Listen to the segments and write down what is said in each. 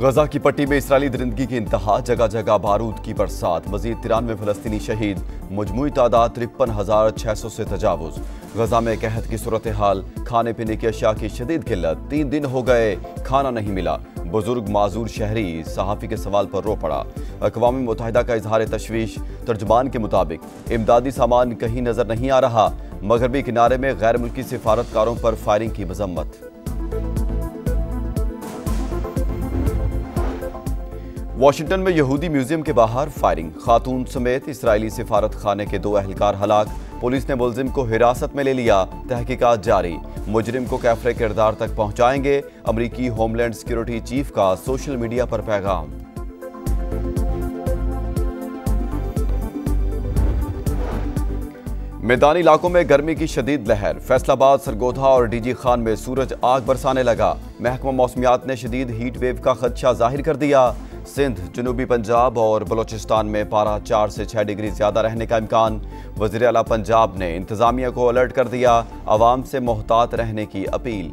गजा की पट्टी में इसराइली दरिंदगी की इंतहा, जगह जगह बारूद की बरसात, मजीद 93 फलस्तीनी शहीद, मजमूई तादाद 53,600 से तजावुज। गजा में कहत की सूरत हाल, खाने पीने की अशिया की शदीद किल्लत, 3 दिन हो गए खाना नहीं मिला। बुजुर्ग माजूर शहरी सहाफ़ी के सवाल पर रो पड़ा। अक़वाम मुत्तहिदा का इजहार तशवीश, तर्जुमान के मुताबिक इमदादी सामान कहीं नजर नहीं आ रहा। मगरबी किनारे में गैर मुल्की सिफारतकारों पर फायरिंग की मजम्मत। वाशिंगटन में यहूदी म्यूजियम के बाहर फायरिंग, खातून समेत इसराइली सिफारत खाने के 2 अहलकार हलाक। पुलिस ने मुलजिम को हिरासत में ले लिया, तहकीकात जारी। मुजरिम को कैफरे किरदार तक पहुंचाएंगे। अमरीकी होमलैंड सिक्योरिटी चीफ का सोशल मीडिया पर पैगाम। मैदानी इलाकों में गर्मी की शदीद लहर, फैसलाबाद, सरगोधा और डीजी खान में सूरज आग बरसाने लगा। महकमा मौसमियात ने शदीद हीट वेव का खदशा जाहिर कर दिया। सिंध, जनूबी पंजाब और बलोचिस्तान में पारा 4 से 6 डिग्री ज्यादा रहने का इम्कान। वज़ीर आला पंजाब ने इंतजामिया को अलर्ट कर दिया, आवाम से मोहतात रहने की अपील।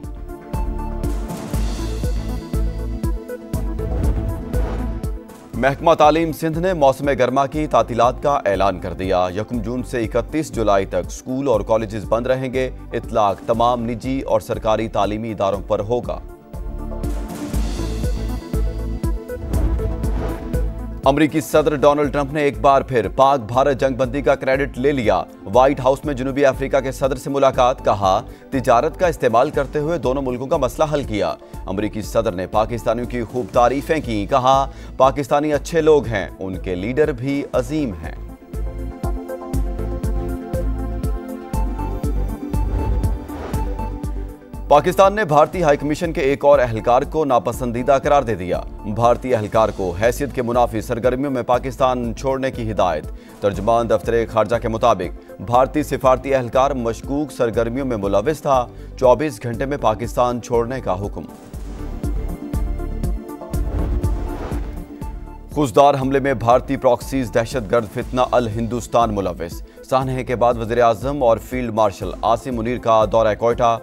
महकमा तालीम सिंध ने मौसम गर्मा की तातीलात का ऐलान कर दिया। 1 जून से 31 जुलाई तक स्कूल और कॉलेजेस बंद रहेंगे। इतलाक तमाम निजी और सरकारी तालीमी इदारों पर होगा। अमरीकी सदर डोनाल्ड ट्रंप ने एक बार फिर पाक भारत जंगबंदी का क्रेडिट ले लिया। व्हाइट हाउस में जनूबी अफ्रीका के सदर से मुलाकात, कहा तिजारत का इस्तेमाल करते हुए दोनों मुल्कों का मसला हल किया। अमरीकी सदर ने पाकिस्तानियों की खूब तारीफें की, कहा पाकिस्तानी अच्छे लोग हैं, उनके लीडर भी अजीम हैं। पाकिस्तान ने भारतीय हाई कमीशन के एक और अहलकार को नापसंदीदा करार दे दिया। भारतीय अहलकार को हैसियत के मुनाफी सरगर्मियों में पाकिस्तान छोड़ने की हिदायत। तर्जुमान दफ्तर खारजा के मुताबिक भारतीय सिफारती अहलकार मशकूक सरगर्मियों में मुलविस था। 24 घंटे में पाकिस्तान छोड़ने का हुक्म। खुजदार हमले में भारतीय प्रॉक्सीज दहशतगर्द फितना अल हिंदुस्तान मुलविस। सानहे के बाद वज़ीर आज़म और फील्ड मार्शल आसिम मुनीर का दौरा कोयटा।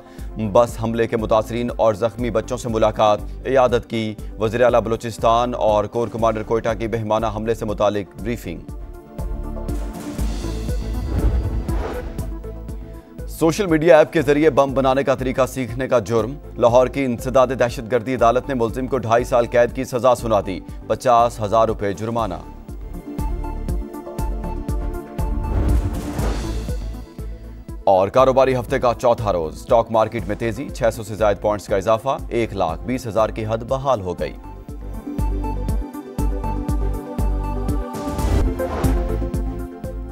बस हमले के मुतासरीन और जख्मी बच्चों से मुलाकात, इयादत की। वज़ीर आला बलूचिस्तान और कोर कमांडर कोयटा की बहमाना हमले से मुतालिक ब्रीफिंग। सोशल मीडिया ऐप के जरिए बम बनाने का तरीका सीखने का जुर्म। लाहौर की इंसदाद दहशतगर्दी अदालत ने मुलजिम को 2.5 साल कैद की सजा सुना दी, 50,000 रुपए जुर्माना। और कारोबारी हफ्ते का चौथा रोज, स्टॉक मार्केट में तेजी, 600 से ज्यादा पॉइंट्स का इजाफा, 1,20,000 की हद बहाल हो गई।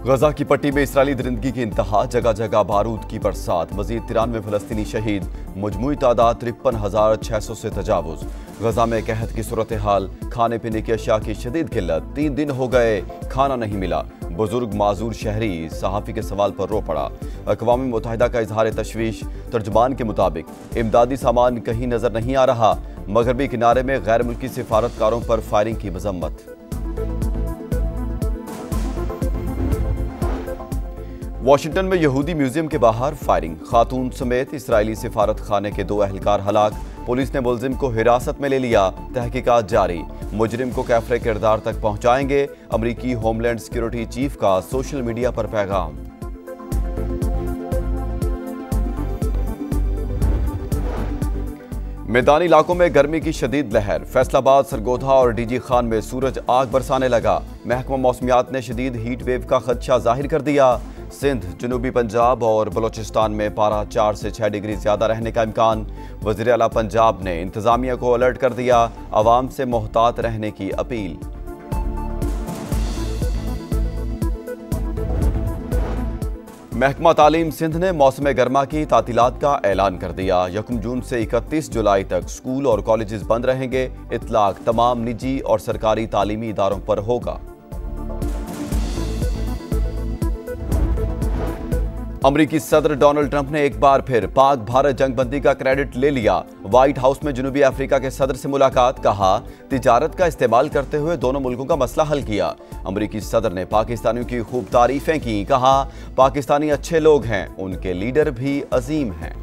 गजा की पट्टी में इसराइली दरिंदगी की इंतहा, जगह जगह बारूद की बरसात, मजीद 93 फलस्तीनी शहीद, मजमूई तादाद 53,600 से तजावुज। गजा में कहत की सूरत हाल, खाने पीने की अशिया की शदीद किल्लत, 3 दिन हो गए खाना नहीं मिला। बुजुर्ग माजूर शहरी सहाफ़ी के सवाल पर रो पड़ा। अक़वाम मुत्तहिदा का इजहार तशवीश, तर्जुमान के मुताबिक इमदादी सामान कहीं नजर नहीं आ रहा। मगरबी किनारे में गैर मुल्की सिफारतकारों पर फायरिंग की मजम्मत। वाशिंगटन में यहूदी म्यूजियम के बाहर फायरिंग, खातून समेत इसराइली सिफारत खाने के 2 अहलकार हलाक। पुलिस ने मुलजिम को हिरासत में ले लिया, तहकीकात जारी। मुजरिम को कैफरे किरदार तक पहुंचाएंगे। अमरीकी होमलैंड सिक्योरिटी चीफ का सोशल मीडिया पर पैगाम। मैदानी इलाकों में गर्मी की शदीद लहर, फैसलाबाद, सरगोधा और डीजी खान में सूरज आग बरसाने लगा। महकमा मौसमियात ने शदीद हीट वेव का खदशा जाहिर कर दिया। सिंध, जनूबी पंजाब और बलोचिस्तान में पारा 4 से 6 डिग्री ज्यादा रहने का इम्कान। वज़ीर आला पंजाब ने इंतजामिया को अलर्ट कर दिया, आवाम से मोहतात रहने की अपील। महकमा तालीम सिंध ने मौसम गर्मा की तातीलात का ऐलान कर दिया। 1 जून से 31 जुलाई तक स्कूल और कॉलेजेस बंद रहेंगे। इतलाक तमाम निजी और सरकारी तालीमी इदारों पर होगा। अमरीकी सदर डोनाल्ड ट्रंप ने एक बार फिर पाक भारत जंगबंदी का क्रेडिट ले लिया। व्हाइट हाउस में जनूबी अफ्रीका के सदर से मुलाकात, कहा तिजारत का इस्तेमाल करते हुए दोनों मुल्कों का मसला हल किया। अमरीकी सदर ने पाकिस्तानियों की खूब तारीफें की, कहा पाकिस्तानी अच्छे लोग हैं, उनके लीडर भी अजीम हैं।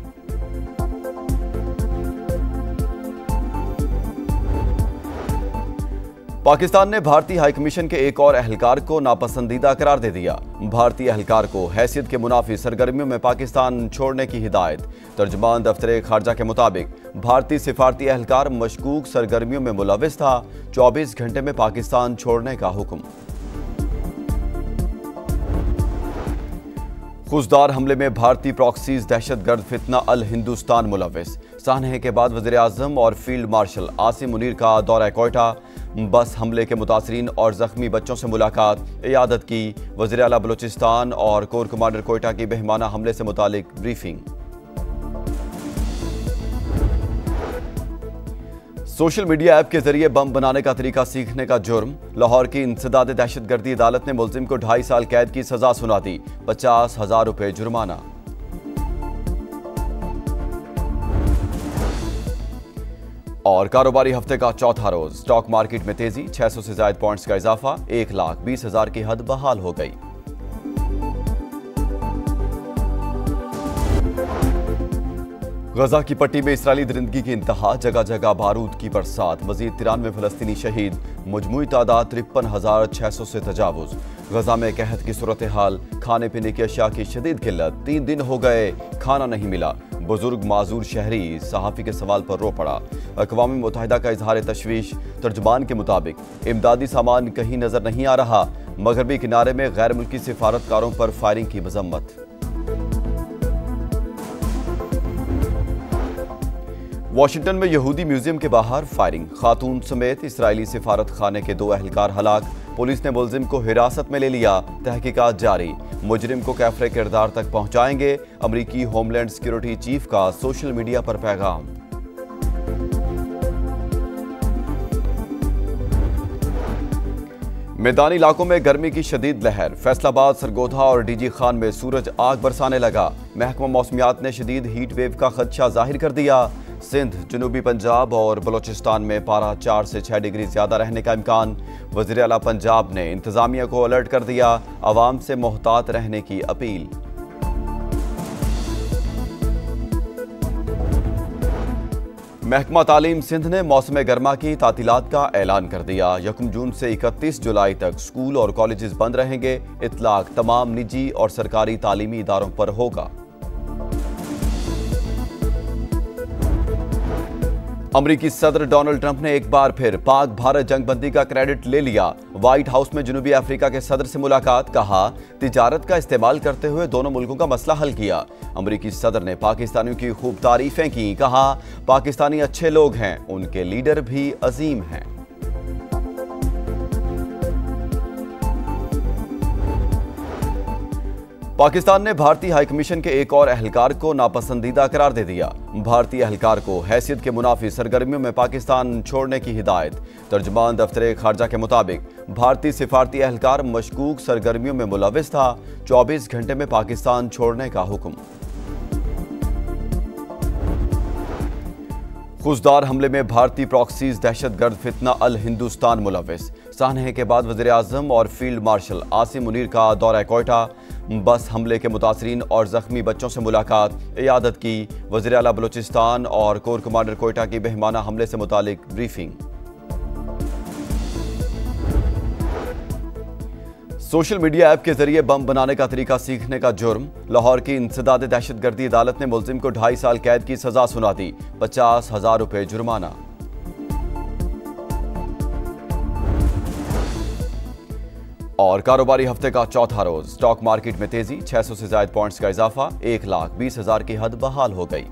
पाकिस्तान ने भारतीय हाईकमीशन के एक और एहलकार को नापसंदीदा करार दे दिया। भारतीय एहलकार को हैसियत के मुनाफी सरगर्मियों में पाकिस्तान छोड़ने की हिदायत। तर्जुमान दफ्तर खारजा के मुताबिक भारतीय सिफारती एहलकार मशकूक सरगर्मियों में मुलविस था। 24 घंटे में पाकिस्तान छोड़ने का हुक्म। खुजदार हमले में भारतीय प्रॉक्सीज दहशतगर्द फितना अल हिंदुस्तान मुलविस। सानहे के बाद वज़ीर आज़म और फील्ड मार्शल आसिम मुनीर का दौरा कोयटा। बस हमले के मुतासरीन और जख्मी बच्चों से मुलाकात, इयादत की। वज़ीर आला बलूचिस्तान और कोर कमांडर कोयटा की बहिमाना हमले से मुतालिक ब्रीफिंग। सोशल मीडिया ऐप के जरिए बम बनाने का तरीका सीखने का जुर्म। लाहौर की इंसदाद दहशतगर्दी अदालत ने मुलजिम को 2.5 साल कैद की सजा सुना दी। 50,000 रुपए जुर्माना। और कारोबारी हफ्ते का चौथा रोज स्टॉक मार्केट में तेजी। 600 से ज्यादा पॉइंट्स का इजाफा। 1,20,000 की हद बहाल हो गई। गजा की पट्टी में इसराइली दरिंदगी की इंतहा, जगह जगह बारूद की बरसात। मजीद 93 फलस्तीनी शहीद, मजमूई तादाद 53,600 से तजावुज। गजा में कहत की सूरत हाल, खाने पीने की अशिया की शदीद किल्लत। 3 दिन हो गए, खाना नहीं मिला। बुजुर्ग माजूर शहरी सहाफ़ी के सवाल पर रो पड़ा। अक़वाम मुत्तहिदा का इजहार तशवीश। तर्जुमान के मुताबिक इमदादी सामान कहीं नजर नहीं आ रहा। मगरबी किनारे में गैर मुल्की सिफारतकारों पर फायरिंग की मजम्मत। वाशिंगटन में यहूदी म्यूजियम के बाहर फायरिंग। खातून समेत इसराइली सिफारत खाने के 2 एहलकार हलाक। पुलिस ने मुलजिम को हिरासत में ले लिया। तहकीकात जारी। मुजरिम को कैफरे किरदार तक पहुंचाएंगे। अमरीकी होमलैंड सिक्योरिटी चीफ का सोशल मीडिया पर पैगाम। मैदानी इलाकों में गर्मी की शदीद लहर। फैसलाबाद, सरगोधा और डीजी खान में सूरज आग बरसाने लगा। महकमा मौसमियात ने शदीद हीट वेव का खदशा जाहिर कर दिया। सिंध, जनूबी पंजाब और बलोचिस्तान में पारा 4 से 6 डिग्री ज्यादा रहने का इम्कान। वज़ीर आला पंजाब ने इंतजामिया को अलर्ट कर दिया। आवाम से मोहतात रहने की अपील। महकमा तालीम सिंध ने मौसम गर्मा की तातीलात का ऐलान कर दिया। 1 जून से 31 जुलाई तक स्कूल और कॉलेजेस बंद रहेंगे। इतलाक तमाम निजी और सरकारी तालीमी इदारों पर होगा। अमरीकी सदर डोनाल्ड ट्रंप ने एक बार फिर पाक भारत जंगबंदी का क्रेडिट ले लिया। व्हाइट हाउस में जनूबी अफ्रीका के सदर से मुलाकात। कहा, तिजारत का इस्तेमाल करते हुए दोनों मुल्कों का मसला हल किया। अमरीकी सदर ने पाकिस्तानियों की खूब तारीफें की। कहा, पाकिस्तानी अच्छे लोग हैं, उनके लीडर भी अजीम हैं। पाकिस्तान ने भारतीय हाईकमीशन के एक और एहलकार को नापसंदीदा करार दे दिया। भारतीय एहलकार को हैसियत के मुनाफी सरगर्मियों में पाकिस्तान छोड़ने की हिदायत। तर्जुमान दफ्तर खारजा के मुताबिक भारतीय सिफारती एहलकार मशकूक सरगर्मियों में मुलविस था। 24 घंटे में पाकिस्तान छोड़ने का हुक्म। खुजदार हमले में भारतीय प्रॉक्सीज दहशतगर्द फितना अल हिंदुस्तान मुलविस। सानहे के बाद वज़ीर आज़म और फील्ड मार्शल आसिम मुनीर का दौरा कोयटा। बस हमले के मुतासरीन और जख्मी बच्चों से मुलाकात, इयादत की। वज़ीर आला बलूचिस्तान और कोर कमांडर कोयटा की बहिमाना हमले से मुतालिक ब्रीफिंग। सोशल मीडिया ऐप के जरिए बम बनाने का तरीका सीखने का जुर्म। लाहौर की इंसदाद दहशतगर्दी अदालत ने मुलजिम को 2.5 साल कैद की सजा सुना दी। 50,000 रुपए जुर्माना। और कारोबारी हफ्ते का चौथा रोज स्टॉक मार्केट में तेजी। 600 से ज्यादा पॉइंट्स का इजाफा। 1,20,000 की हद बहाल हो गई।